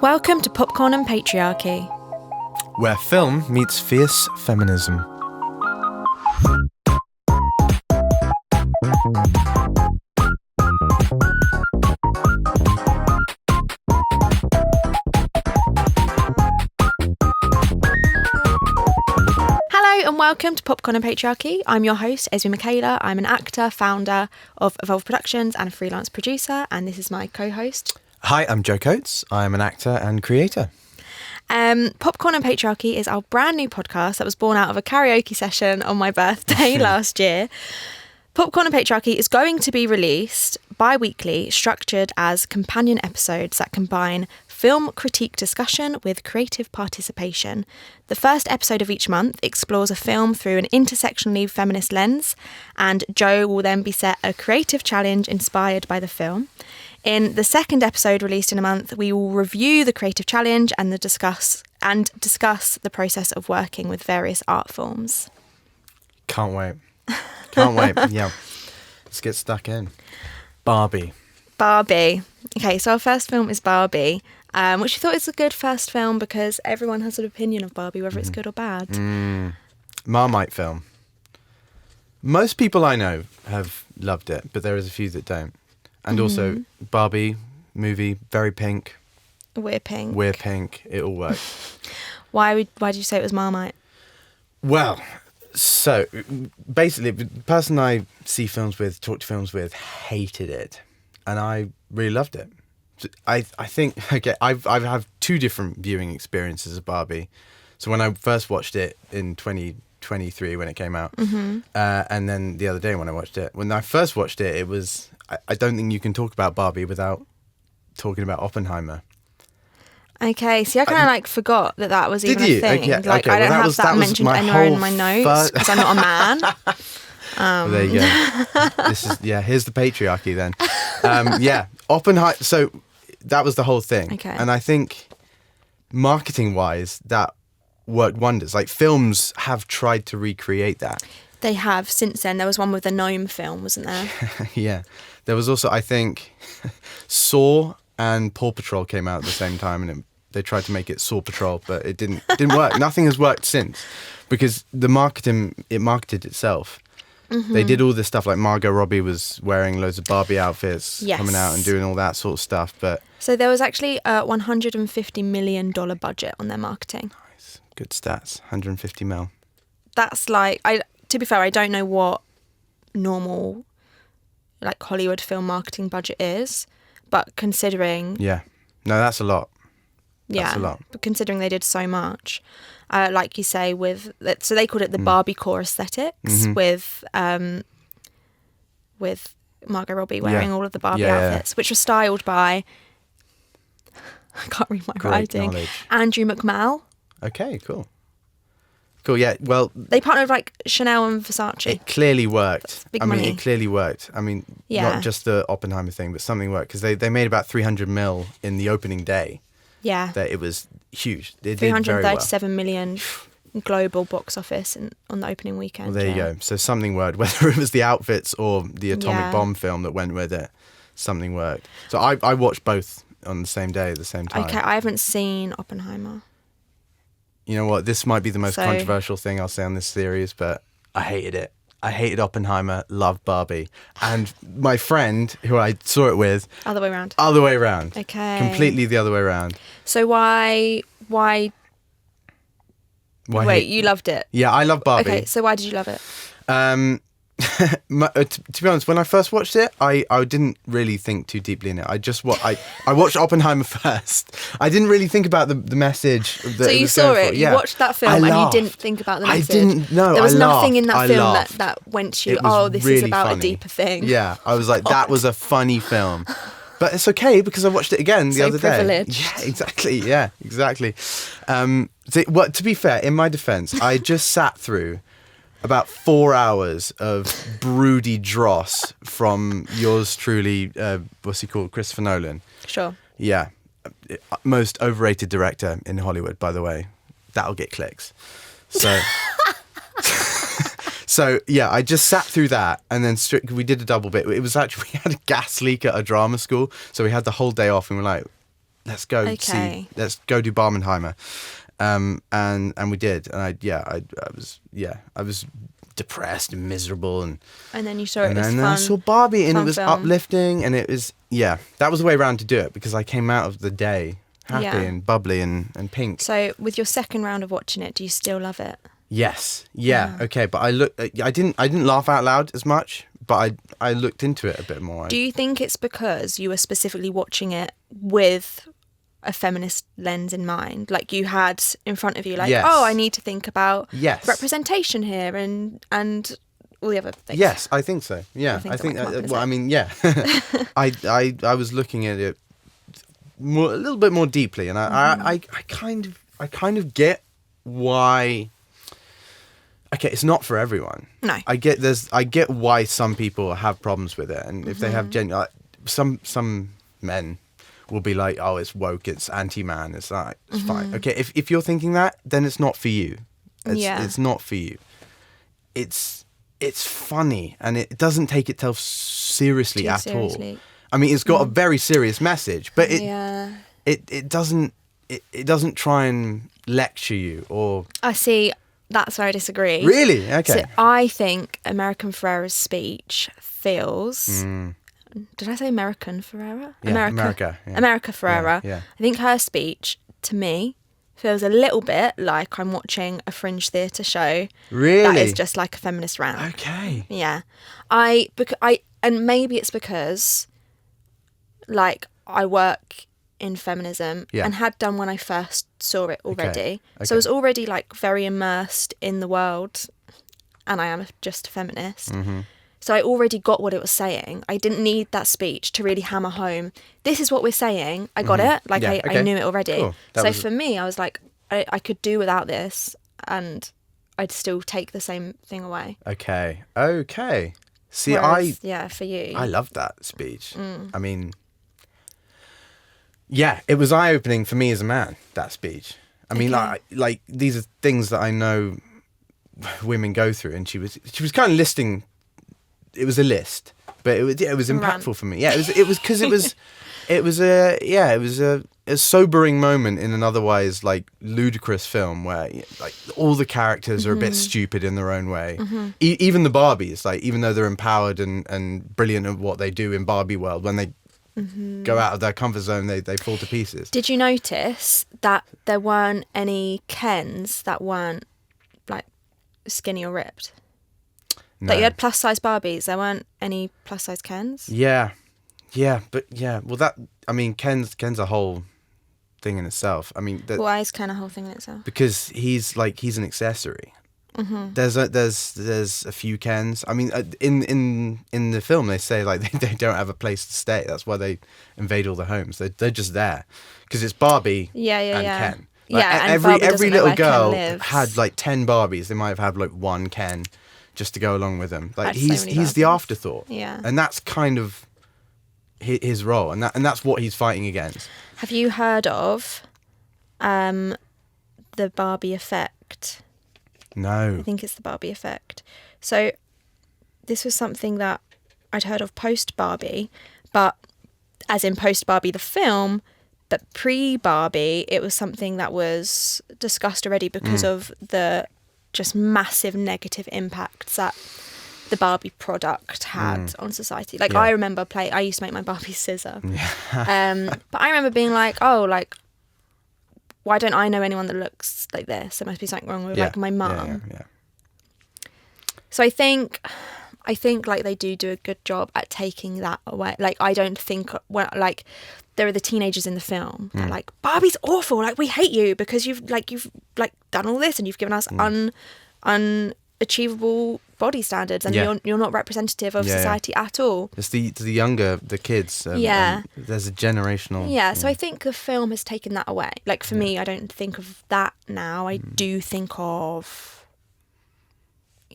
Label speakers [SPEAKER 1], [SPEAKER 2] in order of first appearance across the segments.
[SPEAKER 1] Welcome to Popcorn and Patriarchy,
[SPEAKER 2] where film meets fierce feminism.
[SPEAKER 1] Hello and welcome to Popcorn and Patriarchy. I'm your host, Esme Michaela. I'm an actor, founder of Evulve Productions and a freelance producer, and this is my co-host.
[SPEAKER 2] Hi, I'm Joe Coates. I'm an actor and creator.
[SPEAKER 1] Popcorn and Patriarchy is our brand new podcast that was born out of a karaoke session on my birthday last year. Popcorn and Patriarchy is going to be released bi-weekly, structured as companion episodes that combine film critique discussion with creative participation. The first episode of each month explores a film through an intersectionally feminist lens, and Joe will then be set a creative challenge inspired by the film. In the second episode released in a month, we will review the creative challenge and discuss the process of working with various art forms.
[SPEAKER 2] Can't wait. Can't wait. Yeah. Let's get stuck in. Barbie.
[SPEAKER 1] Okay, so our first film is Barbie, which we thought is a good first film because everyone has an opinion of Barbie, whether it's good or bad.
[SPEAKER 2] Marmite film. Most people I know have loved it, but there is a few that don't. And also, Barbie movie, very pink.
[SPEAKER 1] We're pink.
[SPEAKER 2] It all works.
[SPEAKER 1] Why did you say it was Marmite?
[SPEAKER 2] Well, so basically, the person I talk to films with, hated it, and I really loved it. I think, okay, I've had two different viewing experiences of Barbie. So when I first watched it in 2023 when it came out, and then the other day when I watched it. When I first watched it, it was, I don't think you can talk about Barbie without talking about Oppenheimer.
[SPEAKER 1] Okay, see, I kind of forgot that was even a thing.
[SPEAKER 2] Okay,
[SPEAKER 1] I don't have that mentioned anywhere in my notes because I'm not a man.
[SPEAKER 2] Well, there you go. Here's the patriarchy then. Oppenheimer. So that was the whole thing.
[SPEAKER 1] Okay.
[SPEAKER 2] And I think marketing-wise, that worked wonders. Like, films have tried to recreate that.
[SPEAKER 1] They have since then. There was one with the gnome film, wasn't there?
[SPEAKER 2] Yeah. There was also, I think, Saw and Paw Patrol came out at the same time, and they tried to make it Saw Patrol, but it didn't work. Nothing has worked since because it marketed itself. They did all this stuff, like Margot Robbie was wearing loads of Barbie outfits, coming out and doing all that sort of stuff. But
[SPEAKER 1] so there was actually a $150 million budget on their marketing.
[SPEAKER 2] Nice. Good stats. 150 mil.
[SPEAKER 1] That's to be fair, I don't know what normal Hollywood film marketing budget is, but considering...
[SPEAKER 2] Yeah. No, that's a lot. That's a lot.
[SPEAKER 1] But considering they did so much, like you say, so they called it the Barbie core aesthetics with Margot Robbie wearing all of the Barbie outfits, which were styled by, I can't read my writing, Andrew McMall.
[SPEAKER 2] Okay, cool. Cool, yeah, well...
[SPEAKER 1] They partnered with Chanel and Versace.
[SPEAKER 2] It clearly worked.
[SPEAKER 1] Money.
[SPEAKER 2] It clearly worked. Not just the Oppenheimer thing, but something worked. Because they made about 300 mil in the opening day. Yeah. That it was huge. They did very well.
[SPEAKER 1] 337 million global box office on the opening weekend.
[SPEAKER 2] Well, there you go. So something worked. Whether it was the outfits or the atomic bomb film that went with it, something worked. So I watched both on the same day at the same time.
[SPEAKER 1] Okay, I haven't seen Oppenheimer.
[SPEAKER 2] You know what? This might be the most controversial thing I'll say on this series, but I hated it. I hated Oppenheimer, loved Barbie. And my friend, who I saw it with...
[SPEAKER 1] Other way around.
[SPEAKER 2] Okay. Completely the other way around.
[SPEAKER 1] So why wait, you loved it?
[SPEAKER 2] Yeah, I love Barbie.
[SPEAKER 1] Okay, so why did you love it?
[SPEAKER 2] To be honest, when I first watched it, I didn't really think too deeply in it. I watched Oppenheimer first. I didn't really think about the message.
[SPEAKER 1] So you saw it, you watched that film, and you didn't think about the message.
[SPEAKER 2] I didn't know.
[SPEAKER 1] There was nothing in that film that went to you, this is about
[SPEAKER 2] funny.
[SPEAKER 1] A deeper thing.
[SPEAKER 2] Yeah, I was like, that was a funny film. But it's okay because I watched it again the other day.
[SPEAKER 1] Privileged.
[SPEAKER 2] Yeah, exactly. Yeah, exactly. To be fair, in my defense, I just sat through about 4 hours of broody dross from yours truly, what's he called, Christopher Nolan.
[SPEAKER 1] Sure.
[SPEAKER 2] Yeah. Most overrated director in Hollywood, by the way. That'll get clicks. So... So, yeah, I just sat through that and then we did a double bit. It was actually, we had a gas leak at a drama school. So we had the whole day off and we're like, let's go
[SPEAKER 1] Okay.
[SPEAKER 2] let's go do Barbenheimer. And we did, and I was depressed and miserable, and
[SPEAKER 1] then you saw it as
[SPEAKER 2] then
[SPEAKER 1] fun.
[SPEAKER 2] I saw Barbie, and it
[SPEAKER 1] fun
[SPEAKER 2] was
[SPEAKER 1] film.
[SPEAKER 2] uplifting, and it was that was the way around to do it, because I came out of the day happy
[SPEAKER 1] Yeah.
[SPEAKER 2] and bubbly and pink.
[SPEAKER 1] So with your second round of watching it, do you still love it?
[SPEAKER 2] Yes, okay, but I didn't laugh out loud as much, but I looked into it a bit more.
[SPEAKER 1] Do you think it's because you were specifically watching it with a feminist lens in mind? Like you had in front of you, like,
[SPEAKER 2] Yes.
[SPEAKER 1] oh, I need to think about
[SPEAKER 2] Yes.
[SPEAKER 1] representation here and all the other things.
[SPEAKER 2] Yes, I think so. Yeah,
[SPEAKER 1] I
[SPEAKER 2] I
[SPEAKER 1] think
[SPEAKER 2] think.
[SPEAKER 1] that might come up in a
[SPEAKER 2] Well, I
[SPEAKER 1] sec.
[SPEAKER 2] mean, yeah. I was looking at it a little bit more deeply, and I kind of get why. Okay, it's not for everyone.
[SPEAKER 1] No.
[SPEAKER 2] I get why some people have problems with it, and if they have some men will be like, oh, it's woke, it's anti-man, it's like, it's fine. Okay, if you're thinking that, then it's not for you. It's not for you. It's funny, and it doesn't take itself seriously
[SPEAKER 1] Too
[SPEAKER 2] at
[SPEAKER 1] seriously.
[SPEAKER 2] all. I mean, it's got a very serious message, but it doesn't try and lecture you or.
[SPEAKER 1] I see. That's where I disagree.
[SPEAKER 2] Really? Okay.
[SPEAKER 1] So I think American Ferrera's speech feels. Did I say American Ferrera?
[SPEAKER 2] Yeah, America, yeah.
[SPEAKER 1] America Ferrera.
[SPEAKER 2] Yeah.
[SPEAKER 1] I think her speech, to me, feels a little bit like I'm watching a fringe theatre show.
[SPEAKER 2] Really?
[SPEAKER 1] That is just like a feminist rant.
[SPEAKER 2] Okay.
[SPEAKER 1] Yeah. And maybe it's because, like, I work in feminism and had done when I first saw it already.
[SPEAKER 2] Okay.
[SPEAKER 1] So I was already, like, very immersed in the world, and I am just a feminist. So I already got what it was saying. I didn't need that speech to really hammer home, this is what we're saying. I got it. Like,
[SPEAKER 2] Yeah,
[SPEAKER 1] I
[SPEAKER 2] okay.
[SPEAKER 1] knew it already.
[SPEAKER 2] Cool.
[SPEAKER 1] So for me, I was like, I could do without this, and I'd still take the same thing away.
[SPEAKER 2] Okay. See,
[SPEAKER 1] Whereas, yeah, for you.
[SPEAKER 2] I loved that speech. I mean, yeah, it was eye-opening for me as a man, that speech. I mean, like these are things that I know women go through, and she was kind of listing. It was a list, but it was impactful for me. Yeah, it was because it was a sobering moment in an otherwise like ludicrous film where like all the characters are a bit stupid in their own way. Even the Barbies, like even though they're empowered and brilliant at what they do in Barbie world, when they go out of their comfort zone, they fall to pieces.
[SPEAKER 1] Did you notice that there weren't any Kens that weren't like skinny or ripped?
[SPEAKER 2] No.
[SPEAKER 1] Like you had plus size Barbies, there weren't any plus size Kens.
[SPEAKER 2] Yeah, but well, that I mean, Ken's a whole thing in itself. I mean,
[SPEAKER 1] Why is Ken a whole thing in itself?
[SPEAKER 2] because he's an accessory. There's a few Kens. I mean, in the film they say like they don't have a place to stay. That's why they invade all the homes. They're just there because it's Barbie and Ken. Like,
[SPEAKER 1] and Barbie
[SPEAKER 2] every
[SPEAKER 1] doesn't know
[SPEAKER 2] little
[SPEAKER 1] where Ken
[SPEAKER 2] girl
[SPEAKER 1] lives.
[SPEAKER 2] had like 10 Barbies. They might have had like one Ken just to go along with them. Like
[SPEAKER 1] Had so many
[SPEAKER 2] he's the
[SPEAKER 1] Barbies.
[SPEAKER 2] afterthought.
[SPEAKER 1] Yeah.
[SPEAKER 2] And that's kind of his role, and that's what he's fighting against.
[SPEAKER 1] Have you heard of the Barbie effect?
[SPEAKER 2] No.
[SPEAKER 1] I think it's the Barbie effect. So this was something that I'd heard of post Barbie, but as in post Barbie the film, but pre Barbie it was something that was discussed already because of the just massive negative impacts that the Barbie product had on society. Like I remember I used to make my Barbie scissor. But I remember being like, oh, like, why don't I know anyone that looks like this? There must be something wrong with like my mum.
[SPEAKER 2] Yeah.
[SPEAKER 1] So I think like they do a good job at taking that away. Like I don't think like there are the teenagers in the film that are like, Barbie's awful, like we hate you because you've done all this and you've given us unachievable body standards and you're not representative of society at all.
[SPEAKER 2] It's the younger, the kids.
[SPEAKER 1] Yeah.
[SPEAKER 2] There's a generational.
[SPEAKER 1] Yeah, so I think the film has taken that away. Like for me, I don't think of that now. I do think of,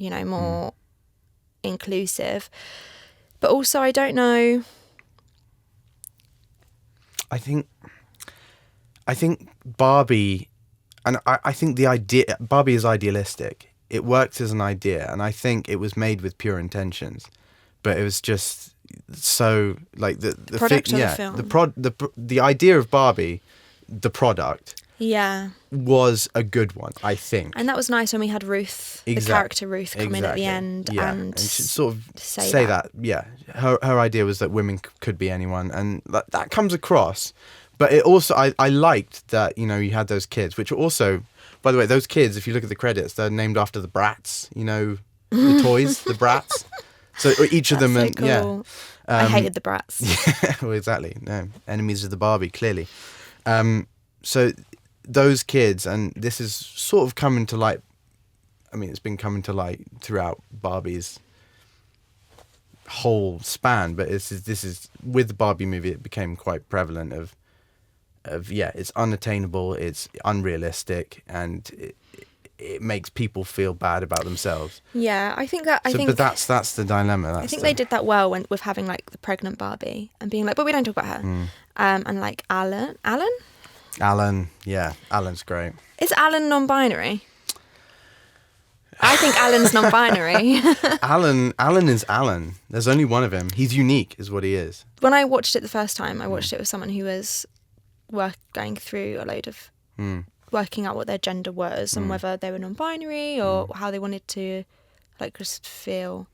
[SPEAKER 1] more inclusive. But also, I don't know.
[SPEAKER 2] I think Barbie, and I think the idea, Barbie is idealistic. It works as an idea, and I think it was made with pure intentions. But it was just, so like the
[SPEAKER 1] product of the film.
[SPEAKER 2] the idea of Barbie, the product,
[SPEAKER 1] Yeah.
[SPEAKER 2] was a good one, I think.
[SPEAKER 1] And that was nice when we had Ruth, the character Ruth, come in at the end and
[SPEAKER 2] she sort of
[SPEAKER 1] say that.
[SPEAKER 2] Yeah, her idea was that women could be anyone, and that comes across. But it also, I liked that, you know, you had those kids, which are also, by the way, those kids, if you look at the credits, they're named after the Bratz, you know, the toys, the Bratz. So each of them,
[SPEAKER 1] so
[SPEAKER 2] and
[SPEAKER 1] cool.
[SPEAKER 2] yeah.
[SPEAKER 1] I hated the Bratz.
[SPEAKER 2] Yeah, well, exactly. No, enemies of the Barbie, clearly. So those kids, and this is sort of coming to light. I mean, it's been coming to light throughout Barbie's whole span, but this is with the Barbie movie, it became quite prevalent of it's unattainable, it's unrealistic, and it makes people feel bad about themselves.
[SPEAKER 1] Yeah, I think
[SPEAKER 2] but that's the dilemma.
[SPEAKER 1] I think they did that well with having like the pregnant Barbie and being like, but we don't talk about her. And like Alan,
[SPEAKER 2] yeah, Alan's great.
[SPEAKER 1] Is Alan non-binary? I think Alan's non-binary.
[SPEAKER 2] Alan is Alan. There's only one of him. He's unique, is what he is.
[SPEAKER 1] When I watched it the first time, I watched it with someone who was going through a load of working out what their gender was and whether they were non-binary or how they wanted to, like, just feel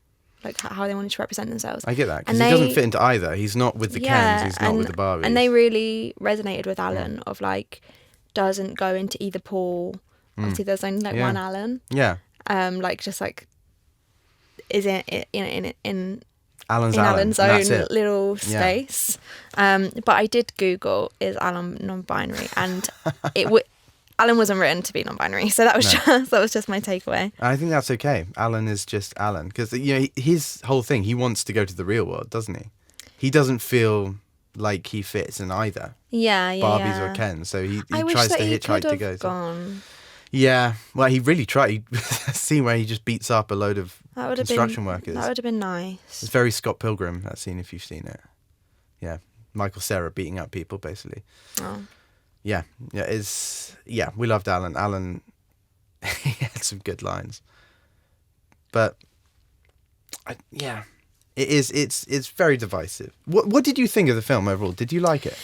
[SPEAKER 1] like how they wanted to represent themselves.
[SPEAKER 2] I get that, because he doesn't fit into either. He's not with the Kens, he's not with the Barbies.
[SPEAKER 1] And they really resonated with Alan of like, doesn't go into either pool. Obviously, there's only like one Alan.
[SPEAKER 2] Yeah.
[SPEAKER 1] Like just like is in
[SPEAKER 2] Alan's
[SPEAKER 1] own little space. But I did Google, is Alan non-binary, and Alan wasn't written to be non-binary, so that was just my takeaway.
[SPEAKER 2] I think that's okay. Alan is just Alan, because you know his whole thing. He wants to go to the real world, doesn't he? He doesn't feel like he fits in either.
[SPEAKER 1] Yeah,
[SPEAKER 2] Barbies or Ken, so he tries to hitchhike to go.
[SPEAKER 1] Gone.
[SPEAKER 2] Yeah, well, he really tried. A scene where he just beats up a load of construction workers.
[SPEAKER 1] That would have been nice.
[SPEAKER 2] It's very Scott Pilgrim, that scene, if you've seen it. Yeah, Michael Cera beating up people, basically.
[SPEAKER 1] Oh.
[SPEAKER 2] Yeah, we loved Alan. Alan, he had some good lines. But, it's very divisive. What did you think of the film overall? Did you like it?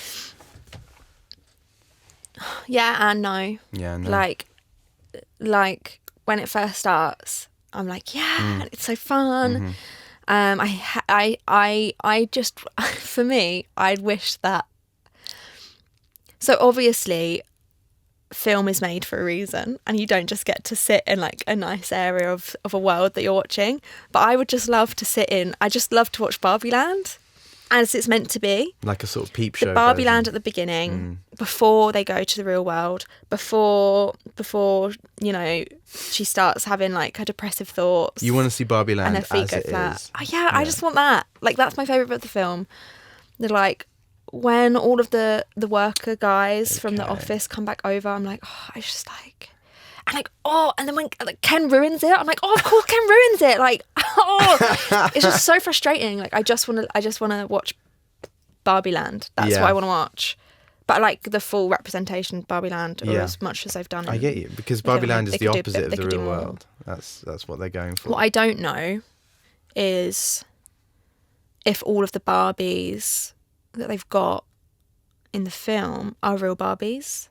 [SPEAKER 1] Yeah and no.
[SPEAKER 2] Yeah, no.
[SPEAKER 1] Like when it first starts, I'm like, it's so fun. I just, for me, I'd wish that. So obviously, film is made for a reason, and you don't just get to sit in like a nice area of a world that you're watching. But I would just love to sit in. I just love to watch Barbie Land, as it's meant to be.
[SPEAKER 2] Like a sort of peep show.
[SPEAKER 1] The Barbie Land at the beginning, before they go to the real world, before you know, she starts having like her depressive thoughts.
[SPEAKER 2] You want to see Barbie Land
[SPEAKER 1] and her feet
[SPEAKER 2] as
[SPEAKER 1] go
[SPEAKER 2] it
[SPEAKER 1] flat.
[SPEAKER 2] is.
[SPEAKER 1] Oh, yeah, I just want that. Like, that's my favourite bit of the film. They're like, when all of the worker guys from the office come back over, I'm like, oh, I just like... And like, oh, and then when like, Ken ruins it, I'm like, oh, of course Ken ruins it. Like, oh, it's just so frustrating. Like, I just want to watch Barbie Land. That's what I want to watch. But like the full representation of Barbie Land, or as much as they've done.
[SPEAKER 2] I get you, because Barbie Land is the opposite of the real world. That's what they're going for.
[SPEAKER 1] What I don't know is if all of the Barbies that they've got in the film are real Barbies.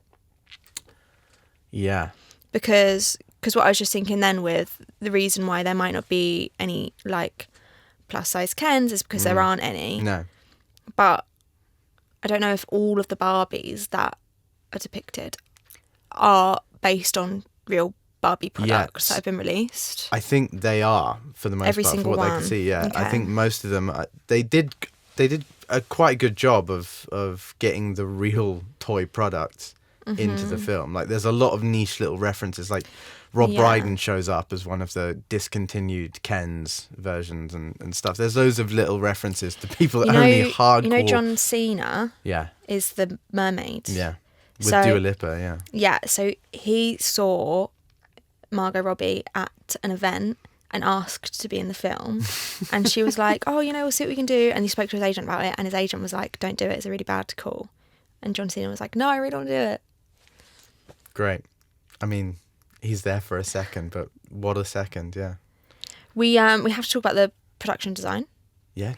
[SPEAKER 2] Yeah.
[SPEAKER 1] Because what I was just thinking then with the reason why there might not be any like plus size Kens is because there aren't any.
[SPEAKER 2] No.
[SPEAKER 1] But I don't know if all of the Barbies that are depicted are based on real Barbie products that have been released.
[SPEAKER 2] I think they are, for the most
[SPEAKER 1] Every
[SPEAKER 2] part,
[SPEAKER 1] single
[SPEAKER 2] for what
[SPEAKER 1] one.
[SPEAKER 2] they can see. Yeah,
[SPEAKER 1] Okay.
[SPEAKER 2] I think most of them they did a quite good job of getting the real toy products into the film. Like, there's a lot of niche little references. Like, Rob Brydon shows up as one of the discontinued Ken's versions and stuff. There's loads of little references to people that only hardcore.
[SPEAKER 1] You know, John Cena. Is the mermaid.
[SPEAKER 2] Yeah, with Dua Lipa. Yeah.
[SPEAKER 1] Yeah, so he saw Margot Robbie at an event and asked to be in the film, and she was like, "Oh, you know, we'll see what we can do." And he spoke to his agent about it, and his agent was like, "Don't do it. It's a really bad call." And John Cena was like, "No, I really don't want to do it."
[SPEAKER 2] Great. I mean, he's there for a second, but what a second, yeah.
[SPEAKER 1] We have to talk about the production design.
[SPEAKER 2] Yeah.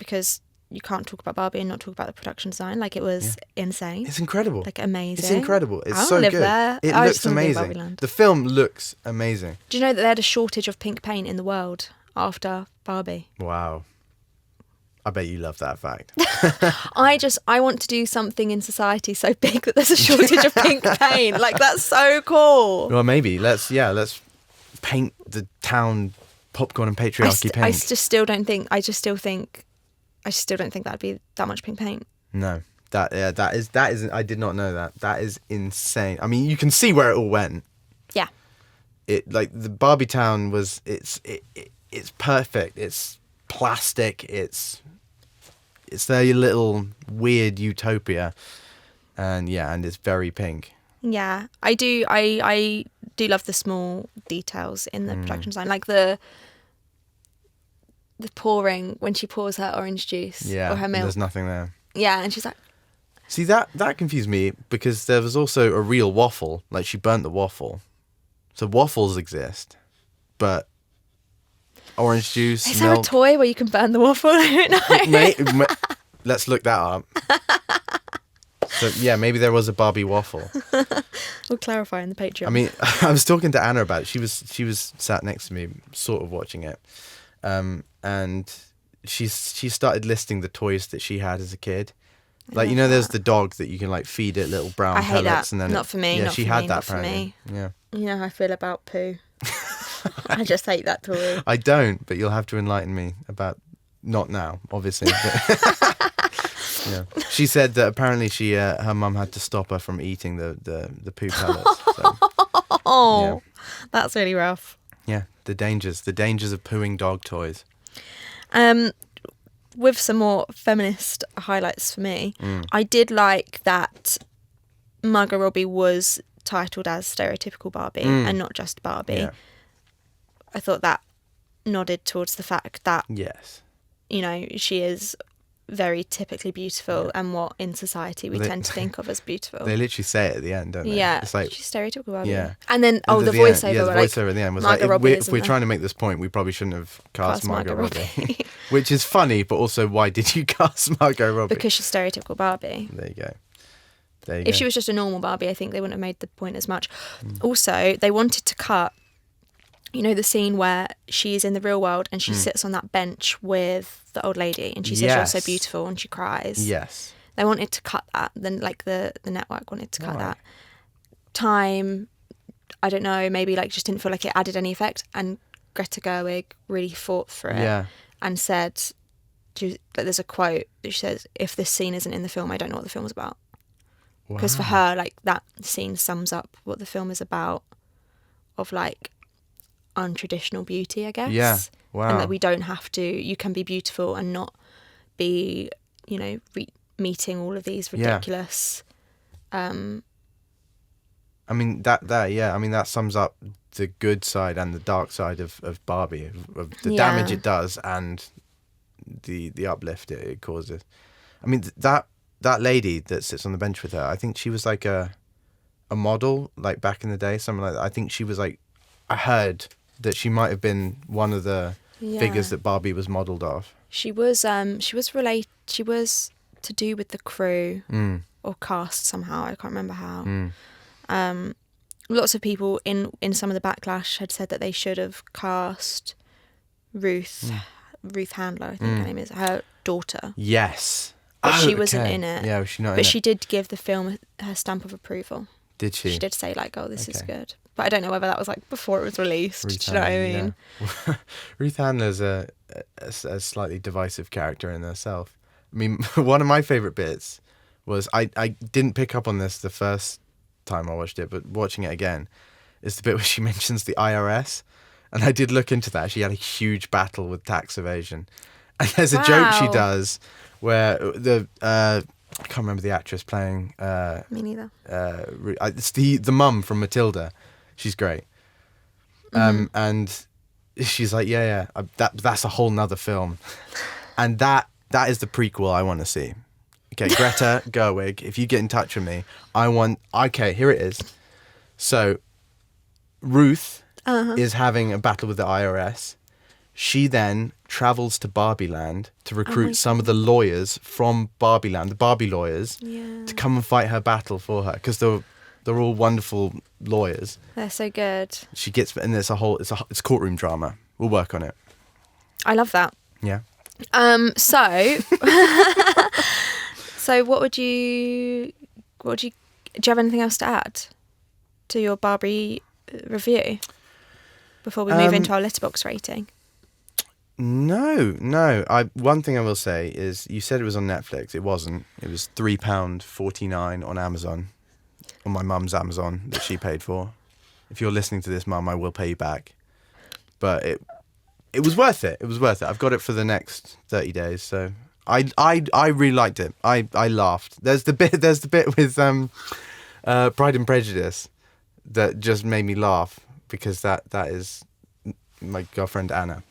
[SPEAKER 1] because you can't talk about Barbie and not talk about the production design. Like, it was insane.
[SPEAKER 2] It's incredible.
[SPEAKER 1] Like, amazing.
[SPEAKER 2] It's incredible. It's
[SPEAKER 1] I
[SPEAKER 2] so
[SPEAKER 1] wanna live
[SPEAKER 2] good.
[SPEAKER 1] there.
[SPEAKER 2] It
[SPEAKER 1] I
[SPEAKER 2] looks
[SPEAKER 1] just wanna be in
[SPEAKER 2] amazing.
[SPEAKER 1] Barbie Land.
[SPEAKER 2] The film looks amazing.
[SPEAKER 1] Do you know that they had a shortage of pink paint in the world after Barbie?
[SPEAKER 2] Wow. I bet you love that fact.
[SPEAKER 1] I want to do something in society so big that there's a shortage of pink paint. Like, that's so cool.
[SPEAKER 2] Well, maybe let's paint the town popcorn and patriarchy paint.
[SPEAKER 1] I just still don't think that'd be that much pink paint.
[SPEAKER 2] No, that is I did not know that. That is insane. I mean, you can see where it all went.
[SPEAKER 1] Yeah.
[SPEAKER 2] It, like, the Barbie town was it's perfect. It's plastic. It's their little weird utopia, and it's very pink.
[SPEAKER 1] Yeah, I do love the small details in the production design, like the pouring when she pours her orange juice or her milk.
[SPEAKER 2] There's nothing there.
[SPEAKER 1] Yeah, and she's like,
[SPEAKER 2] see, that confused me because there was also a real waffle. Like, she burnt the waffle, so waffles exist, but orange juice.
[SPEAKER 1] is there a toy where you can burn the waffle? I don't know.
[SPEAKER 2] Let's look that up. So yeah, maybe there was a Barbie waffle.
[SPEAKER 1] We'll clarify in the Patreon.
[SPEAKER 2] I mean, I was talking to Anna about it. She was sat next to me, sort of watching it, and she started listing the toys that she had as a kid. Like, you know, there's the dog that you can, like, feed it little brown
[SPEAKER 1] I hate
[SPEAKER 2] pellets,
[SPEAKER 1] that.
[SPEAKER 2] and then
[SPEAKER 1] Not for me.
[SPEAKER 2] Yeah,
[SPEAKER 1] not
[SPEAKER 2] she
[SPEAKER 1] for
[SPEAKER 2] had
[SPEAKER 1] me,
[SPEAKER 2] that
[SPEAKER 1] not for
[SPEAKER 2] apparently.
[SPEAKER 1] me.
[SPEAKER 2] Yeah.
[SPEAKER 1] You know how I feel about poo. I just hate that toy.
[SPEAKER 2] I don't, but you'll have to enlighten me about. Not now, obviously. But yeah. She said that apparently her mum had to stop her from eating the poo pellets. So,
[SPEAKER 1] Oh, that's really rough.
[SPEAKER 2] yeah, the dangers of pooing dog toys.
[SPEAKER 1] With some more feminist highlights for me, I did like that Margot Robbie was titled as stereotypical Barbie and not just Barbie.
[SPEAKER 2] Yeah.
[SPEAKER 1] I thought that nodded towards the fact that,
[SPEAKER 2] Yes.
[SPEAKER 1] you know, she is very typically beautiful and what in society we tend to think of as beautiful.
[SPEAKER 2] They literally say it at the end, don't they?
[SPEAKER 1] Yeah,
[SPEAKER 2] It's like,
[SPEAKER 1] she's stereotypical Barbie.
[SPEAKER 2] yeah.
[SPEAKER 1] And then,
[SPEAKER 2] And
[SPEAKER 1] the
[SPEAKER 2] at
[SPEAKER 1] voiceover.
[SPEAKER 2] End, yeah, the
[SPEAKER 1] like,
[SPEAKER 2] voiceover at the end was
[SPEAKER 1] Margot
[SPEAKER 2] like,
[SPEAKER 1] Robbie
[SPEAKER 2] if we're
[SPEAKER 1] isn't
[SPEAKER 2] trying to make this point, we probably shouldn't have cast Margot Robbie.
[SPEAKER 1] Robbie.
[SPEAKER 2] Which is funny, but also, why did you cast Margot Robbie?
[SPEAKER 1] Because she's stereotypical Barbie.
[SPEAKER 2] There you go.
[SPEAKER 1] If she was just a normal Barbie, I think they wouldn't have made the point as much. Also, they wanted to cut, you know, the scene where she's in the real world and she sits on that bench with the old lady and she says, "You're so beautiful," and she cries.
[SPEAKER 2] Yes.
[SPEAKER 1] They wanted to cut that. Then, like, the network wanted to cut
[SPEAKER 2] Why?
[SPEAKER 1] that. Time, I don't know, maybe, like, just didn't feel like it added any effect. And Greta Gerwig really fought for it
[SPEAKER 2] Yeah.
[SPEAKER 1] and said, like, there's a quote that she says, "If this scene isn't in the film, I don't know what the film's about." Because for her, like, that scene sums up what the film is about, of, like, untraditional beauty, I guess.
[SPEAKER 2] Yeah. Wow.
[SPEAKER 1] And that we don't have to, you can be beautiful and not be, you know, meeting all of these ridiculous.
[SPEAKER 2] I mean, that sums up the good side and the dark side of Barbie, of the damage it does and the uplift it causes. I mean, that lady that sits on the bench with her, I think she was like a model, like, back in the day, something like that. I think she was, like, I heard that she might have been one of the figures that Barbie was modelled off.
[SPEAKER 1] She was to do with the crew or cast somehow. I can't remember how. Lots of people in some of the backlash had said that they should have cast Ruth Handler, I think her name is, her daughter.
[SPEAKER 2] Yes.
[SPEAKER 1] But she wasn't in it.
[SPEAKER 2] Yeah, was she not in it?
[SPEAKER 1] But she did give the film her stamp of approval.
[SPEAKER 2] Did she?
[SPEAKER 1] She did say, like, "Oh, this is good." But I don't know whether that was, like, before it was released.
[SPEAKER 2] Ruth
[SPEAKER 1] Do you know what I
[SPEAKER 2] Handler,
[SPEAKER 1] mean?
[SPEAKER 2] yeah. Ruth Handler's a slightly divisive character in herself. I mean, one of my favourite bits was, I didn't pick up on this the first time I watched it, but watching it again, is the bit where she mentions the IRS. And I did look into that. She had a huge battle with tax evasion. And there's a joke she does where I can't remember the actress playing.
[SPEAKER 1] Me neither.
[SPEAKER 2] It's the mum from Matilda. She's great. And she's like, that's a whole nother film. And that is the prequel I want to see. Okay, Greta Gerwig, if you get in touch with me, okay, here it is. So, Ruth is having a battle with the IRS. She then travels to Barbie Land to recruit
[SPEAKER 1] my
[SPEAKER 2] some of the lawyers from Barbie Land, the Barbie lawyers,
[SPEAKER 1] Yeah.
[SPEAKER 2] to come and fight her battle for her, because they're all wonderful lawyers.
[SPEAKER 1] They're so good.
[SPEAKER 2] She gets, and it's a courtroom drama. We'll work on it.
[SPEAKER 1] I love that.
[SPEAKER 2] Yeah.
[SPEAKER 1] So so do you have anything else to add to your Barbie review before we move into our letterbox rating?
[SPEAKER 2] No. One thing I will say is, you said it was on Netflix. It wasn't. It was £3.49 on Amazon, on my mum's Amazon that she paid for. If you're listening to this, Mum, I will pay you back. But it was worth it. It was worth it. I've got it for the next 30 days, so I really liked it. I laughed. There's the bit with Pride and Prejudice that just made me laugh, because that is my girlfriend Anna.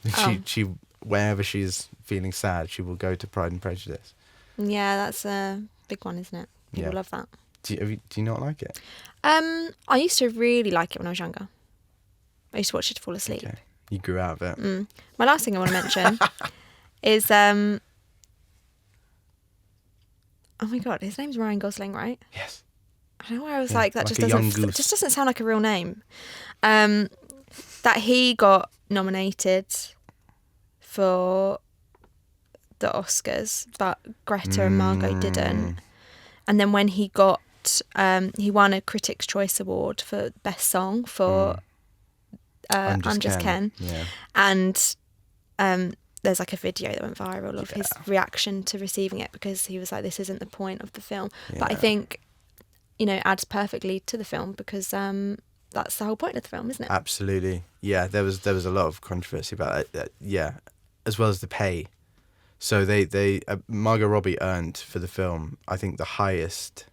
[SPEAKER 2] She whenever she's feeling sad, she will go to Pride and Prejudice.
[SPEAKER 1] Yeah, that's a big one, isn't it? People love that.
[SPEAKER 2] Do you not like it?
[SPEAKER 1] I used to really like it when I was younger. I used to watch it to fall asleep.
[SPEAKER 2] Okay. You grew out of it.
[SPEAKER 1] My last thing I want to mention is oh my god, his name's Ryan Gosling, right?
[SPEAKER 2] Yes.
[SPEAKER 1] I don't know why I was like that.
[SPEAKER 2] Like
[SPEAKER 1] Just doesn't sound like a real name. That he got nominated for the Oscars, but Greta and Margot didn't. And then when he got, he won a Critics' Choice Award for Best Song for I'm Just Ken.
[SPEAKER 2] Yeah.
[SPEAKER 1] And there's like a video that went viral of his reaction to receiving it, because he was like, this isn't the point of the film.
[SPEAKER 2] Yeah.
[SPEAKER 1] But I think, adds perfectly to the film, because that's the whole point of the film, isn't it?
[SPEAKER 2] Absolutely. Yeah, there was a lot of controversy about it. Yeah, as well as the pay. So they Margot Robbie earned for the film, I think, the highest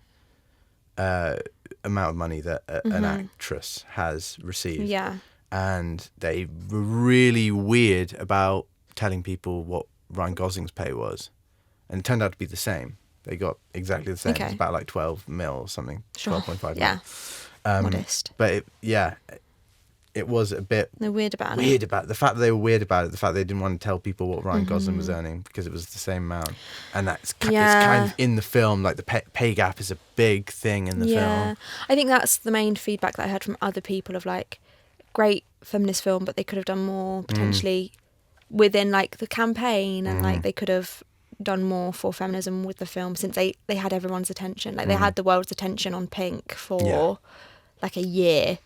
[SPEAKER 2] amount of money that an actress has received.
[SPEAKER 1] Yeah.
[SPEAKER 2] And they were really weird about telling people what Ryan Gosling's pay was, and it turned out to be the same. They got exactly the same.
[SPEAKER 1] Okay.
[SPEAKER 2] It's about like 12 mil or something.
[SPEAKER 1] Sure.
[SPEAKER 2] 12.5 mil.
[SPEAKER 1] Yeah. Modest.
[SPEAKER 2] But it was a bit
[SPEAKER 1] They're weird about
[SPEAKER 2] weird about the fact that they were weird about it. The fact they didn't want to tell people what Ryan Gosling was earning, because it was the same amount, and it's kind of in the film. Like the pay gap is a big thing in the film.
[SPEAKER 1] I think that's the main feedback that I heard from other people, of like, great feminist film, but they could have done more potentially within like the campaign, and like they could have done more for feminism with the film, since they had everyone's attention. Like they had the world's attention on Pink for like a year.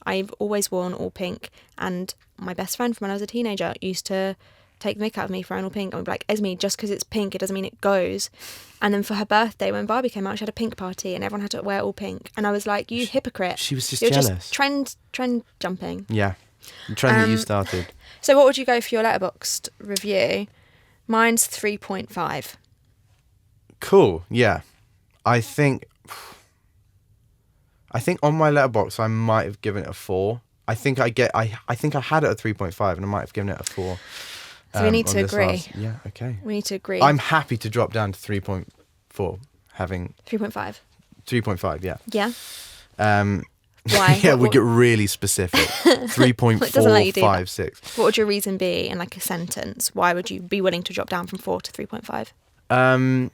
[SPEAKER 1] I've always worn all pink, and my best friend from when I was a teenager used to take the mick out of me for wearing all pink, and would be like, Esme, just because it's pink, it doesn't mean it goes. And then for her birthday, when Barbie came out, she had a pink party, and everyone had to wear all pink. And I was like, you hypocrite.
[SPEAKER 2] She was just
[SPEAKER 1] You're
[SPEAKER 2] jealous.
[SPEAKER 1] Just trend jumping.
[SPEAKER 2] Yeah, the trend that you started.
[SPEAKER 1] So what would you go for your Letterboxd review? Mine's 3.5.
[SPEAKER 2] Cool. Yeah, I think on my Letterboxd I might have given it a 4. I think I had it at 3.5, and I might have given it a 4.
[SPEAKER 1] So we need to agree.
[SPEAKER 2] Yeah, okay.
[SPEAKER 1] We need to agree.
[SPEAKER 2] I'm happy to drop down to 3.4, having
[SPEAKER 1] 3.5.
[SPEAKER 2] 3.5. Yeah.
[SPEAKER 1] Yeah.
[SPEAKER 2] Why? Yeah, we get really specific. 3.456.
[SPEAKER 1] What would your reason be in like a sentence? Why would you be willing to drop down from 4 to 3.5?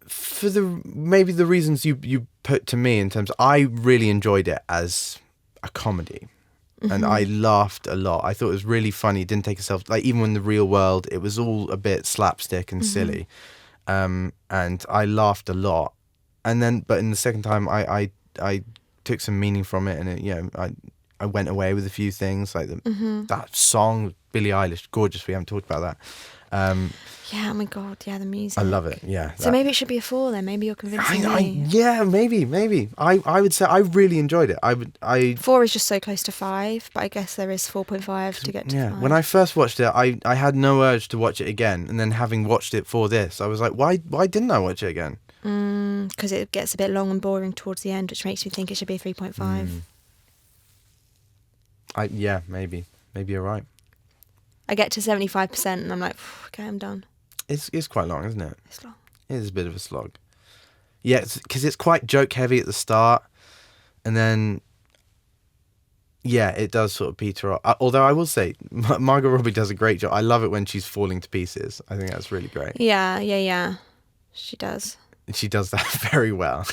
[SPEAKER 2] For maybe the reasons you put to me, in terms of, I really enjoyed it as a comedy. And I laughed a lot. I thought it was really funny. It didn't take itself, like, even in the real world, it was all a bit slapstick and silly. And I laughed a lot. And then, but in the second time, I took some meaning from it, and it, I went away with a few things, like that song, Billie Eilish, gorgeous. We haven't talked about that.
[SPEAKER 1] Yeah, oh my god, yeah, the music.
[SPEAKER 2] I love it. Yeah.
[SPEAKER 1] So maybe it should be a 4 then. Maybe you're convincing me.
[SPEAKER 2] Yeah, maybe. I would say I really enjoyed it.
[SPEAKER 1] 4 is just so close to 5, but I guess there is 4.5 to get to 5.
[SPEAKER 2] When I first watched it, I had no urge to watch it again, and then having watched it for this, I was like, why didn't I watch it again?
[SPEAKER 1] Because it gets a bit long and boring towards the end, which makes me think it should be a 3.5.
[SPEAKER 2] Maybe you're right.
[SPEAKER 1] I get to 75% and I'm like, okay, I'm done.
[SPEAKER 2] It's quite long, isn't it?
[SPEAKER 1] It's long.
[SPEAKER 2] It is a bit of a slog. Yeah, because it's quite joke heavy at the start, and then yeah, it does sort of peter off. Although I will say, Margot Robbie does a great job. I love it when she's falling to pieces. I think that's really great.
[SPEAKER 1] Yeah. She does.
[SPEAKER 2] She does that very well.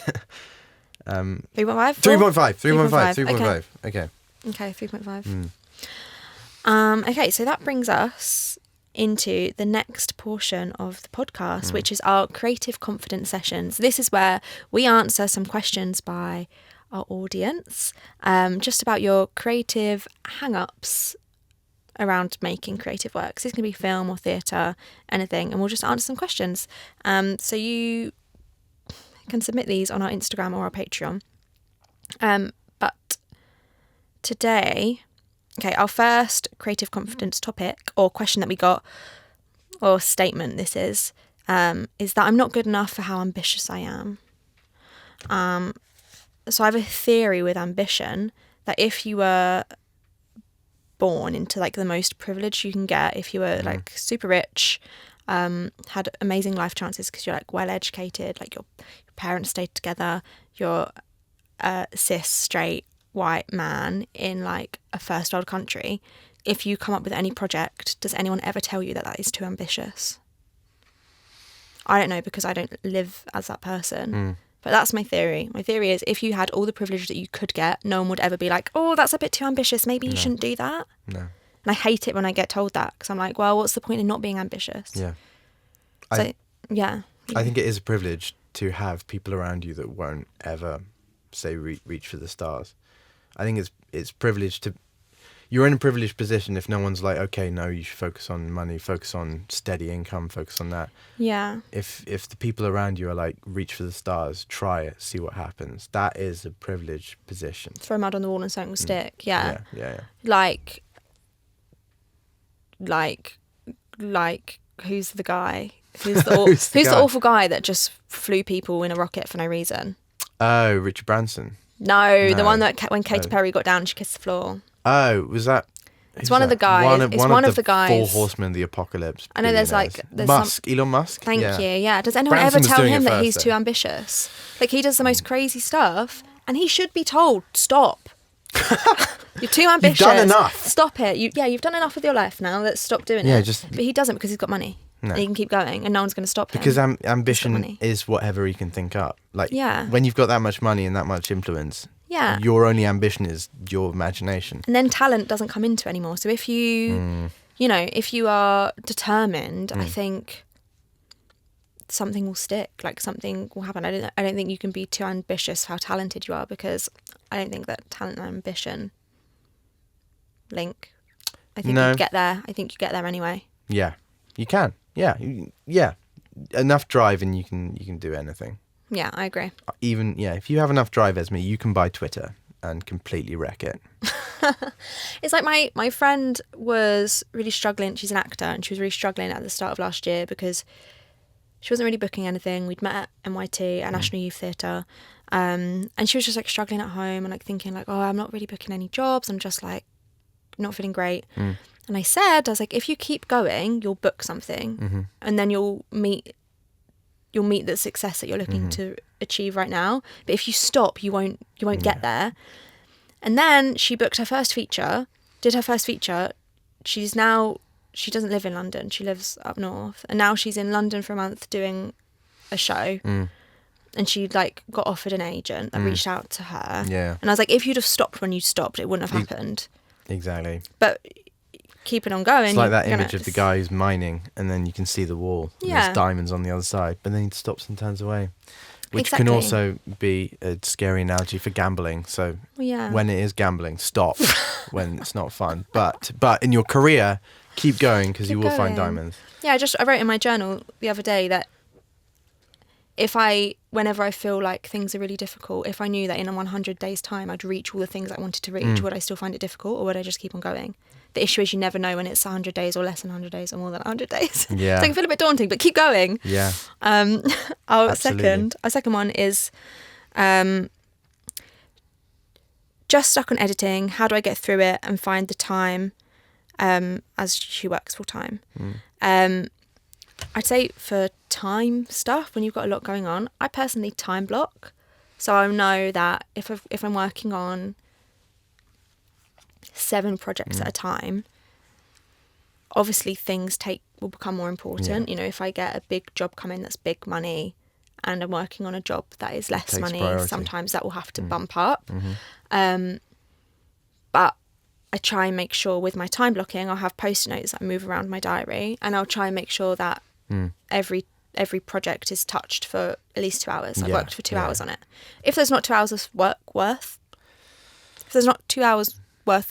[SPEAKER 1] 3.5?
[SPEAKER 2] 3.5. Okay.
[SPEAKER 1] Okay, 3.5. Okay, so that brings us into the next portion of the podcast, which is our creative confidence sessions. This is where we answer some questions by our audience, just about your creative hang-ups around making creative works. This can be film or theatre, anything, and we'll just answer some questions. So you can submit these on our Instagram or our Patreon. But today, our first creative confidence topic or question that we got, or statement this is that I'm not good enough for how ambitious I am. So I have a theory with ambition that if you were born into like the most privilege you can get, if you were like super rich, had amazing life chances because you're like well educated, like your parents stayed together, you're a cis straight white man in like a first world country, if you come up with any project, does anyone ever tell you that that is too ambitious? I don't know, because I don't live as that person. But that's my theory. My theory is if you had all the privilege that you could get, no one would ever be like, oh, that's a bit too ambitious. Maybe you shouldn't do that. No. And I hate it when I get told that, because I'm like, well, what's the point in not being ambitious? Yeah. So, I
[SPEAKER 2] think it is a privilege to have people around you that won't ever say reach for the stars. I think it's privileged to... You're in a privileged position if no one's like, okay, no, you should focus on money, focus on steady income, focus on that.
[SPEAKER 1] Yeah.
[SPEAKER 2] If the people around you are like, reach for the stars, try it, see what happens, that is a privileged position.
[SPEAKER 1] Throw mud on the wall and something will stick. Yeah. Like, who's the guy? Who's the awful guy that just flew people in a rocket for no reason?
[SPEAKER 2] Oh, Richard Branson.
[SPEAKER 1] No, the one that when Katy Perry got down, she kissed the floor.
[SPEAKER 2] Oh, was that?
[SPEAKER 1] It's one of the guys. It's one of the guys.
[SPEAKER 2] 4 horsemen of the apocalypse.
[SPEAKER 1] I know there's
[SPEAKER 2] Musk, Elon Musk.
[SPEAKER 1] Thank you. Yeah. Does anyone ever tell him that he's too ambitious? Like, he does the most crazy stuff, and he should be told, stop. You're too ambitious.
[SPEAKER 2] You've done enough.
[SPEAKER 1] Stop it. You've done enough with your life now. Let's stop doing it. But he doesn't, because he's got money. No. And he can keep going, and no one's going to stop him.
[SPEAKER 2] Because ambition is whatever he can think up. Like, when you've got that much money and that much influence, your only ambition is your imagination.
[SPEAKER 1] And then talent doesn't come into it anymore. So if you, if you are determined, I think something will stick. Like, something will happen. I don't think you can be too ambitious for how talented you are, because I don't think that talent and ambition link. I think you'd get there. I think you get there anyway.
[SPEAKER 2] Yeah, you can. Yeah. Enough drive and you can do anything.
[SPEAKER 1] Yeah, I agree.
[SPEAKER 2] Even, if you have enough drive, Esme, you can buy Twitter and completely wreck it.
[SPEAKER 1] It's like my friend was really struggling. She's an actor, and she was really struggling at the start of last year because she wasn't really booking anything. We'd met at NYT, at National Youth Theatre, and she was just like struggling at home and like thinking like, oh, I'm not really booking any jobs. I'm just like not feeling great. And I was like, if you keep going, you'll book something, and then you'll meet the success that you're looking to achieve right now. But if you stop, you won't get there. And then she booked her first feature, did her first feature. She doesn't live in London. She lives up north. And now she's in London for a month doing a show. And she like got offered an agent that reached out to her. Yeah. And I was like, if you'd have stopped when you stopped, it wouldn't have happened.
[SPEAKER 2] Exactly.
[SPEAKER 1] But keeping on going.
[SPEAKER 2] It's like that image of the guy who's mining, and then you can see the wall. And there's diamonds on the other side, but then he stops and turns away. Which can also be a scary analogy for gambling. So when it is gambling, stop when it's not fun. But in your career, keep going, because you will find diamonds. Yeah,
[SPEAKER 1] I wrote in my journal the other day that whenever I feel like things are really difficult, if I knew that in 100 days' time I'd reach all the things I wanted to reach, would I still find it difficult, or would I just keep on going? The issue is you never know when it's 100 days or less than 100 days or more than 100 days. Yeah. So it can feel a bit daunting, but keep going. Yeah. Our second one is just stuck on editing. How do I get through it and find the time as she works full time? I'd say for time stuff, when you've got a lot going on, I personally time block. So I know that if I'm working on 7 projects at a time, obviously things will become more important. You know, if I get a big job coming that's big money and I'm working on a job that is less money,
[SPEAKER 2] priority.
[SPEAKER 1] sometimes that will have to bump up. But I try and make sure with my time blocking, I'll have post-it notes that I move around my diary, and I'll try and make sure that every project is touched for at least 2 hours. I worked for 2 hours on it. If there's not 2 hours of work worth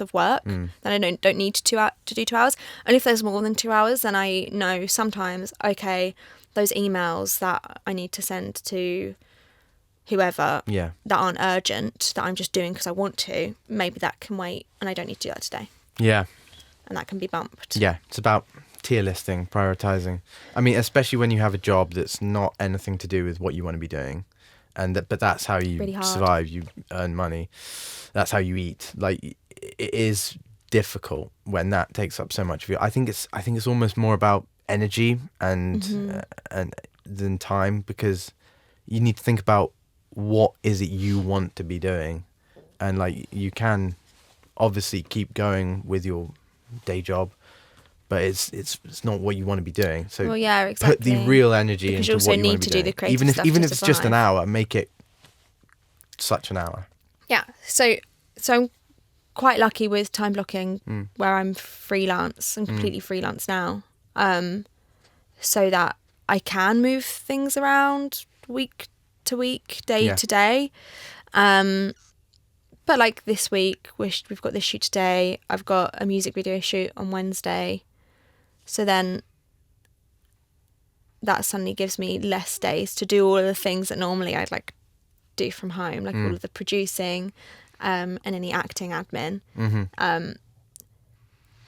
[SPEAKER 1] of work, then I don't need to do 2 hours. And if there's more than 2 hours, then I know sometimes, okay, those emails that I need to send to whoever that aren't urgent, that I'm just doing because I want to, maybe that can wait and I don't need to do that today. Yeah. And that can be bumped.
[SPEAKER 2] Yeah, it's about tier listing, prioritizing. I mean, especially when you have a job that's not anything to do with what you want to be doing. But that's how you
[SPEAKER 1] really
[SPEAKER 2] survive, you earn money. That's how you eat. Like, it is difficult when that takes up so much of you. I think it's almost more about energy and than time, because you need to think about what is it you want to be doing, and like you can obviously keep going with your day job, but it's not what you want to be doing. So
[SPEAKER 1] exactly.
[SPEAKER 2] Put the real energy
[SPEAKER 1] because
[SPEAKER 2] into what you want to be doing.
[SPEAKER 1] Do the creative stuff
[SPEAKER 2] even
[SPEAKER 1] to
[SPEAKER 2] if it's just
[SPEAKER 1] survive.
[SPEAKER 2] an hour, make it such an hour.
[SPEAKER 1] Yeah. So I'm quite lucky with time blocking where I'm freelance and completely freelance now, so that I can move things around week to week, day to day. But like this week, we've got this shoot today. I've got a music video shoot on Wednesday. So then that suddenly gives me less days to do all of the things that normally I'd like do from home, like all of the producing and any acting admin.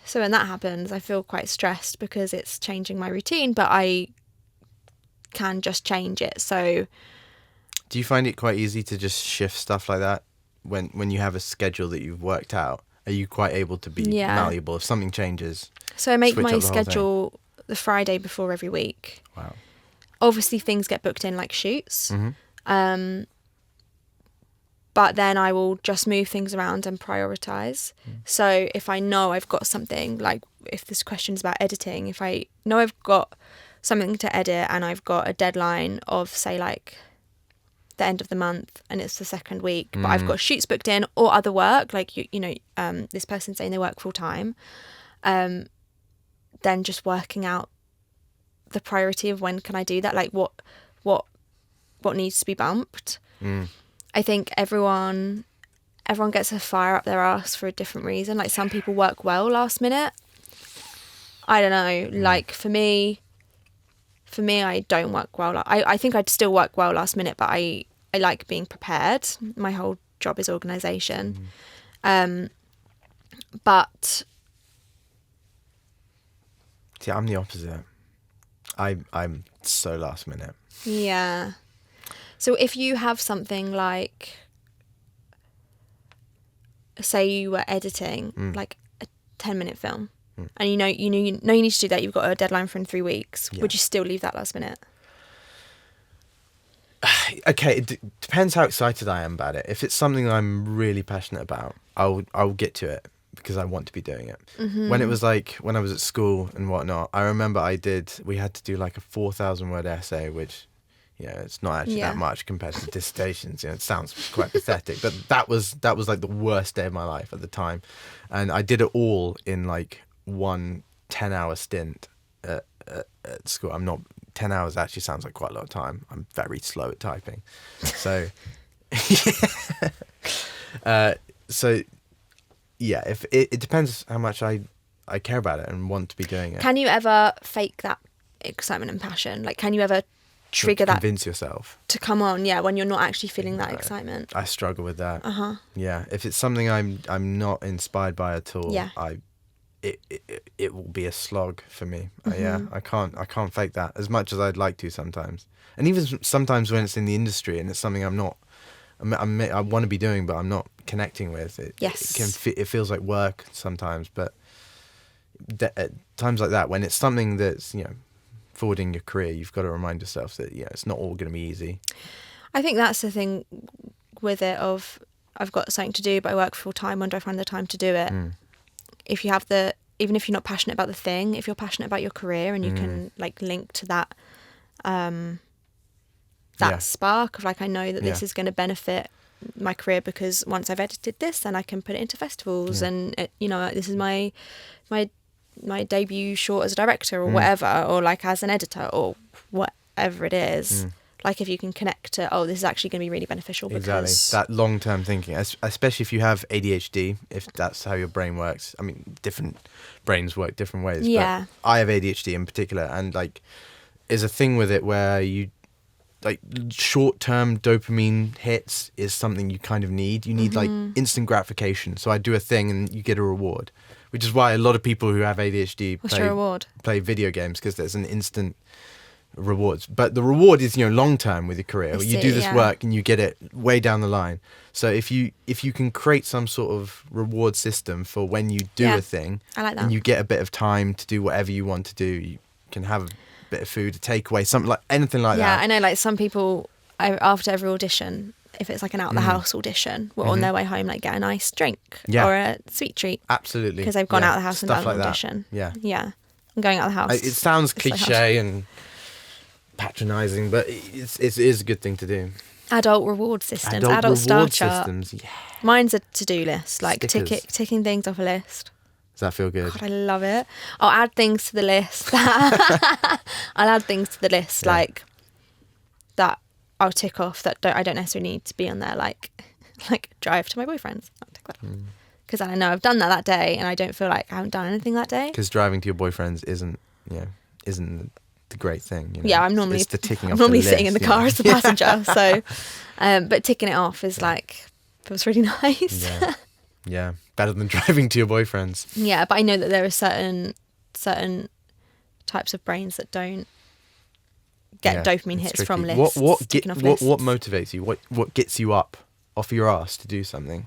[SPEAKER 1] So when that happens, I feel quite stressed because it's changing my routine, but I can just change it. So
[SPEAKER 2] do you find it quite easy to just shift stuff like that when you have a schedule that you've worked out? Are you quite able to be malleable if something changes?
[SPEAKER 1] So I make my schedule the Friday before every week.
[SPEAKER 2] Wow.
[SPEAKER 1] Obviously things get booked in like shoots. But then I will just move things around and prioritise. So if I know I've got something, like if this question's about editing, if I know I've got something to edit and I've got a deadline of, say, like the end of the month and it's the second week, but I've got shoots booked in or other work, like, this person saying they work full time, then just working out the priority of when can I do that, like what needs to be bumped. I think everyone gets a fire up their arse for a different reason. Like some people work well last minute. I don't know. Like for me, I don't work well. I think I'd still work well last minute, but I like being prepared. My whole job is organisation. But
[SPEAKER 2] see, I'm the opposite. I'm so last minute.
[SPEAKER 1] Yeah. So if you have something like, say you were editing like a 10-minute film, and you know you need to do that, you've got a deadline for in 3 weeks, would you still leave that last minute?
[SPEAKER 2] Okay, it depends how excited I am about it. If it's something I'm really passionate about, I'll get to it because I want to be doing it. When it was like when I was at school and whatnot, I remember we had to do like a 4,000 word essay, which, it's not actually that much compared to dissertations. It sounds quite pathetic, but that was like the worst day of my life at the time, and I did it all in like one 10-hour stint at school. 10 hours actually sounds like quite a lot of time. I'm very slow at typing, so if it depends how much I care about it and want to be doing it.
[SPEAKER 1] Can you ever fake that excitement and passion? Like, can you ever trigger that,
[SPEAKER 2] convince yourself
[SPEAKER 1] to come on when you're not actually feeling that excitement?
[SPEAKER 2] I struggle with that. If it's something I'm not inspired by at all, it will be a slog for me. I can't fake that as much as I'd like to sometimes, and even sometimes when it's in the industry and it's something I want to be doing but I'm not connecting with it. It feels like work sometimes, but at times like that, when it's something that's forwarding your career, you've got to remind yourself that it's not all going to be easy.
[SPEAKER 1] I think that's the thing with it, of I've got something to do, but I work full time. When do I find the time to do it? If you have even if you're not passionate about the thing, if you're passionate about your career and you can like link to that, spark of like, I know that this is going to benefit my career, because once I've edited this, then I can put it into festivals, and this is my debut short as a director or whatever, or like as an editor or whatever it is. Like if you can connect to, this is actually going to be really beneficial.
[SPEAKER 2] Exactly. That long-term thinking, especially if you have ADHD, if that's how your brain works. I mean, different brains work different ways.
[SPEAKER 1] Yeah.
[SPEAKER 2] But I have ADHD in particular, and like, is a thing with it where you, like, short-term dopamine hits is something you kind of need. You need like instant gratification. So I do a thing and you get a reward, which is why a lot of people who have ADHD play video games, because there's an instant rewards. But the reward is, long term with your career. You do this work and you get it way down the line. So if you can create some sort of reward system for when you do a thing,
[SPEAKER 1] I like that.
[SPEAKER 2] And you get a bit of time to do whatever you want to do, you can have a bit of food, a takeaway, something like anything like that.
[SPEAKER 1] Yeah, I know, like some people, after every audition, if it's like an out of the house audition, we're on their way home, like get a nice drink or a sweet treat.
[SPEAKER 2] Absolutely.
[SPEAKER 1] Because they've gone out of the house and done an audition.
[SPEAKER 2] Yeah.
[SPEAKER 1] Yeah. I'm going out of the house.
[SPEAKER 2] It sounds cliche and patronising, but it is a good thing to do.
[SPEAKER 1] Adult reward systems, adult star chart.
[SPEAKER 2] Systems, yeah.
[SPEAKER 1] Mine's a to-do list, like ticking things off a list.
[SPEAKER 2] Does that feel good?
[SPEAKER 1] God, I love it. I'll add things to the list. Like that I'll tick off that I don't necessarily need to be on there, like drive to my boyfriend's. I'll tick that off. Because I know I've done that day and I don't feel like I haven't done anything that day.
[SPEAKER 2] Because driving to your boyfriend's isn't the great thing.
[SPEAKER 1] Yeah, I'm normally
[SPEAKER 2] it's the ticking off
[SPEAKER 1] I'm normally
[SPEAKER 2] the
[SPEAKER 1] sitting
[SPEAKER 2] list,
[SPEAKER 1] in the car as the passenger. So, but ticking it off is like, feels really nice.
[SPEAKER 2] Yeah, better than driving to your boyfriend's.
[SPEAKER 1] Yeah, but I know that there are certain types of brains that don't get dopamine hits from lists.
[SPEAKER 2] What motivates you? What gets you up off your ass to do something?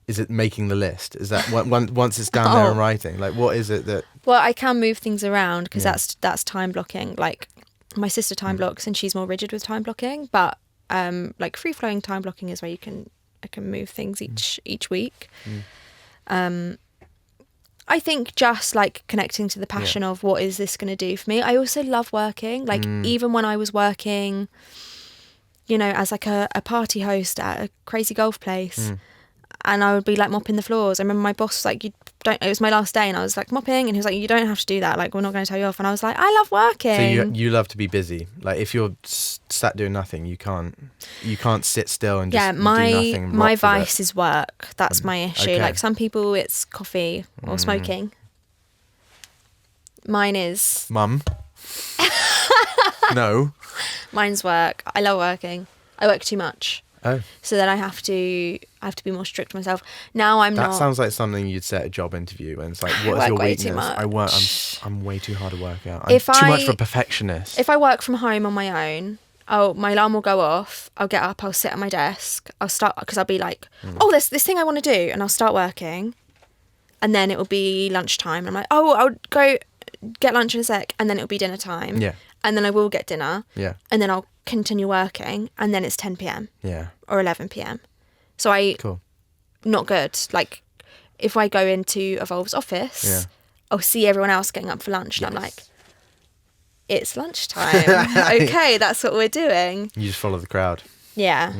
[SPEAKER 2] Is it making the list? Is that once it's down there and writing? Like, what is it that?
[SPEAKER 1] Well, I can move things around because that's time blocking. Like, my sister time blocks and she's more rigid with time blocking. But like free flowing time blocking is where I can move things each week. I think just like connecting to the passion of what is this going to do for me. I also love working. Like even when I was working, as like a party host at a crazy golf place. And I would be like mopping the floors. I remember my boss was like, it was my last day and I was like mopping, and he was like, you don't have to do that. Like, we're not going to tell you off. And I was like, I love working.
[SPEAKER 2] So you love to be busy. Like if you're sat doing nothing, you can't sit still and just do nothing. And
[SPEAKER 1] my vice is work. That's my issue.
[SPEAKER 2] Okay.
[SPEAKER 1] Like some people it's coffee or smoking. Mine is...
[SPEAKER 2] Mum? No.
[SPEAKER 1] Mine's work. I love working. I work too much.
[SPEAKER 2] Oh.
[SPEAKER 1] So then I have to be more strict to myself. Now I'm not.
[SPEAKER 2] That sounds like something you'd say at a job interview, and it's like, what is your weakness? I'm way too hard to work out. I'm too much of a perfectionist.
[SPEAKER 1] If I work from home on my own, my alarm will go off. I'll get up. I'll sit at my desk. I'll start, because I'll be like, there's this thing I want to do, and I'll start working, and then it will be lunchtime. And I'm like, I'll go get lunch in a sec, and then it'll be dinner time.
[SPEAKER 2] Yeah.
[SPEAKER 1] And then I will get dinner.
[SPEAKER 2] Yeah.
[SPEAKER 1] And then I'll continue working, and then it's 10 p.m.
[SPEAKER 2] Yeah.
[SPEAKER 1] Or 11 p.m. So not good. Like if I go into Evulve's office, I'll see everyone else getting up for lunch, and I'm like, it's lunchtime. Okay, that's what we're doing.
[SPEAKER 2] You just follow the crowd.
[SPEAKER 1] Yeah.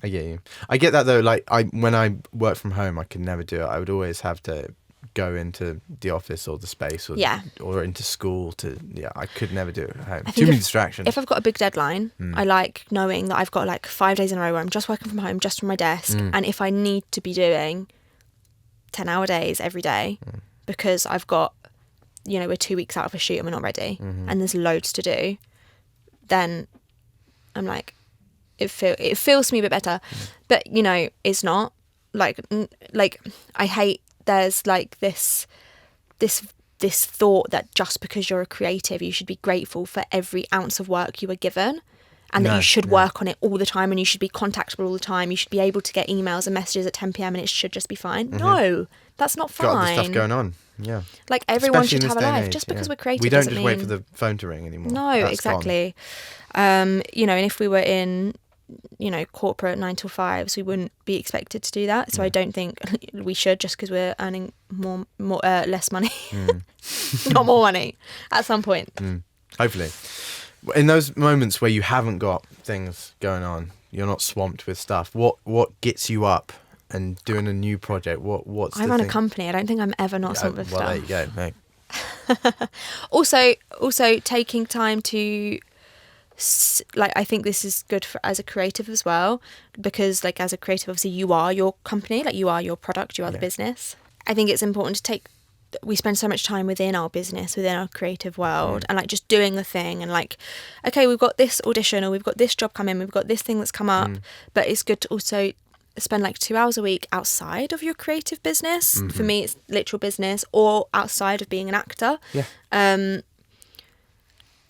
[SPEAKER 2] I get you. I get that though. Like when I work from home, I could never do it. I would always have to go into the office or the space or into school I could never do it at home. Too many distractions.
[SPEAKER 1] If I've got a big deadline, I like knowing that I've got like 5 days in a row where I'm just working from home, just from my desk. And if I need to be doing 10-hour days every day because I've got, we're 2 weeks out of a shoot and we're not ready and there's loads to do, then I'm like, it feels to me a bit better. But, it's not. Like I hate there's like this thought that just because you're a creative, you should be grateful for every ounce of work you were given, and that you should work on it all the time, and you should be contactable all the time. You should be able to get emails and messages at 10 p.m. and it should just be fine. No, that's not fine.
[SPEAKER 2] Got other stuff going on. Yeah.
[SPEAKER 1] Like everyone
[SPEAKER 2] Especially
[SPEAKER 1] should have a life. Just because we're creative,
[SPEAKER 2] we don't
[SPEAKER 1] doesn't
[SPEAKER 2] just wait for the phone to ring anymore.
[SPEAKER 1] No, exactly. And if we were in corporate 9 till 5s. We wouldn't be expected to do that. So I don't think we should, just because we're earning less money, not more money at some point.
[SPEAKER 2] Hopefully. In those moments where you haven't got things going on, you're not swamped with stuff, what gets you up and doing a new project? What's
[SPEAKER 1] I run a company. I don't think I'm ever not swamped with stuff.
[SPEAKER 2] There you go. No.
[SPEAKER 1] Also taking time to I think this is good as a creative as well, because as a creative, obviously you are your company, you are your product, you are the business. I think it's important to we spend so much time within our business, within our creative world, and just doing the thing, and okay, we've got this audition, or we've got this job come in, we've got this thing that's come up, but it's good to also spend 2 hours a week outside of your creative business. For me, it's literal business, or outside of being an actor.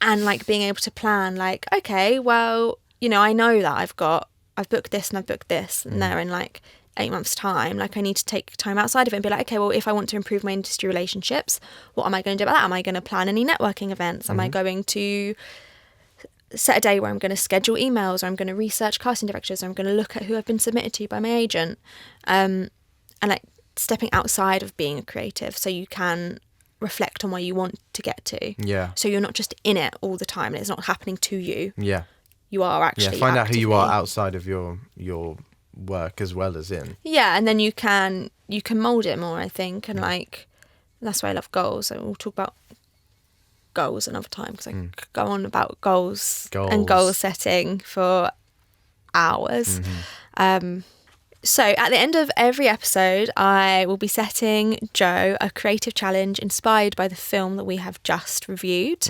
[SPEAKER 1] And being able to plan, okay, well, I know that I've booked this and I've booked this, and they're in 8 months' time. I need to take time outside of it and be okay, well, if I want to improve my industry relationships, what am I going to do about that? Am I going to plan any networking events? Am I going to set a day where I'm going to schedule emails, or I'm going to research casting directors, or I'm going to look at who I've been submitted to by my agent? And stepping outside of being a creative, so you can reflect on where you want to get to.
[SPEAKER 2] Yeah.
[SPEAKER 1] So you're not just in it all the time and it's not happening to you.
[SPEAKER 2] Yeah.
[SPEAKER 1] You are actually
[SPEAKER 2] find out who you are outside of your work as well as in.
[SPEAKER 1] Yeah, and then you can mould it more, I think, and that's why I love goals. So we'll talk about goals another time, because I could go on about goals and goal setting for hours. So at the end of every episode, I will be setting Joe a creative challenge inspired by the film that we have just reviewed.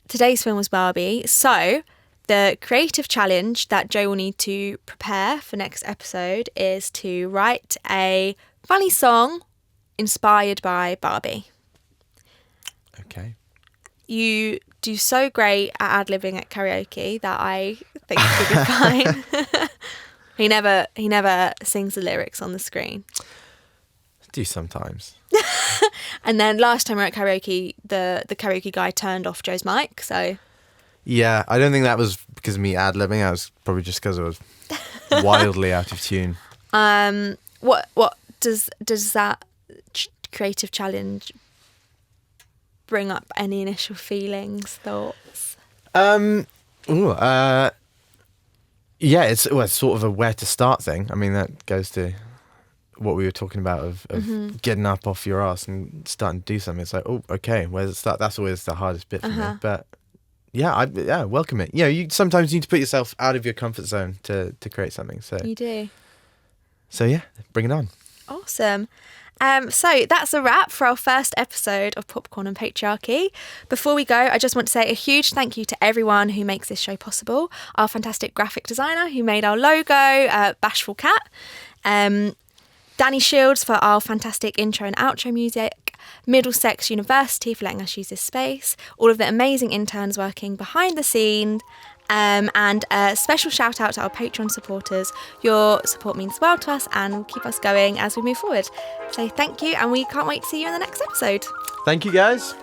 [SPEAKER 1] Today's film was Barbie. So the creative challenge that Joe will need to prepare for next episode is to write a funny song inspired by Barbie. Okay. You do so great at ad-libbing at karaoke that I think you'll be fine. He never sings the lyrics on the screen.
[SPEAKER 2] I do sometimes.
[SPEAKER 1] And then last time we were at karaoke, the karaoke guy turned off Joe's mic, so...
[SPEAKER 2] Yeah, I don't think that was because of me ad-libbing. That was probably just because I was wildly out of tune.
[SPEAKER 1] What does that creative challenge bring up? Any initial feelings, thoughts?
[SPEAKER 2] Yeah, it's sort of a where to start thing. I mean, that goes to what we were talking about of getting up off your ass and starting to do something. It's okay, where does it start? That's always the hardest bit for me. But I welcome it. You sometimes need to put yourself out of your comfort zone to create something. So
[SPEAKER 1] you do.
[SPEAKER 2] So yeah, bring it on.
[SPEAKER 1] Awesome. So that's a wrap for our first episode of Popcorn and Patriarchy. Before we go, I just want to say a huge thank you to everyone who makes this show possible. Our fantastic graphic designer who made our logo, Bashful Cat. Danny Shields for our fantastic intro and outro music. Middlesex University for letting us use this space. All of the amazing interns working behind the scenes. And a special shout out to our Patreon supporters. Your support means the world to us and will keep us going as we move forward. So thank you, and we can't wait to see you in the next episode.
[SPEAKER 2] Thank you, guys.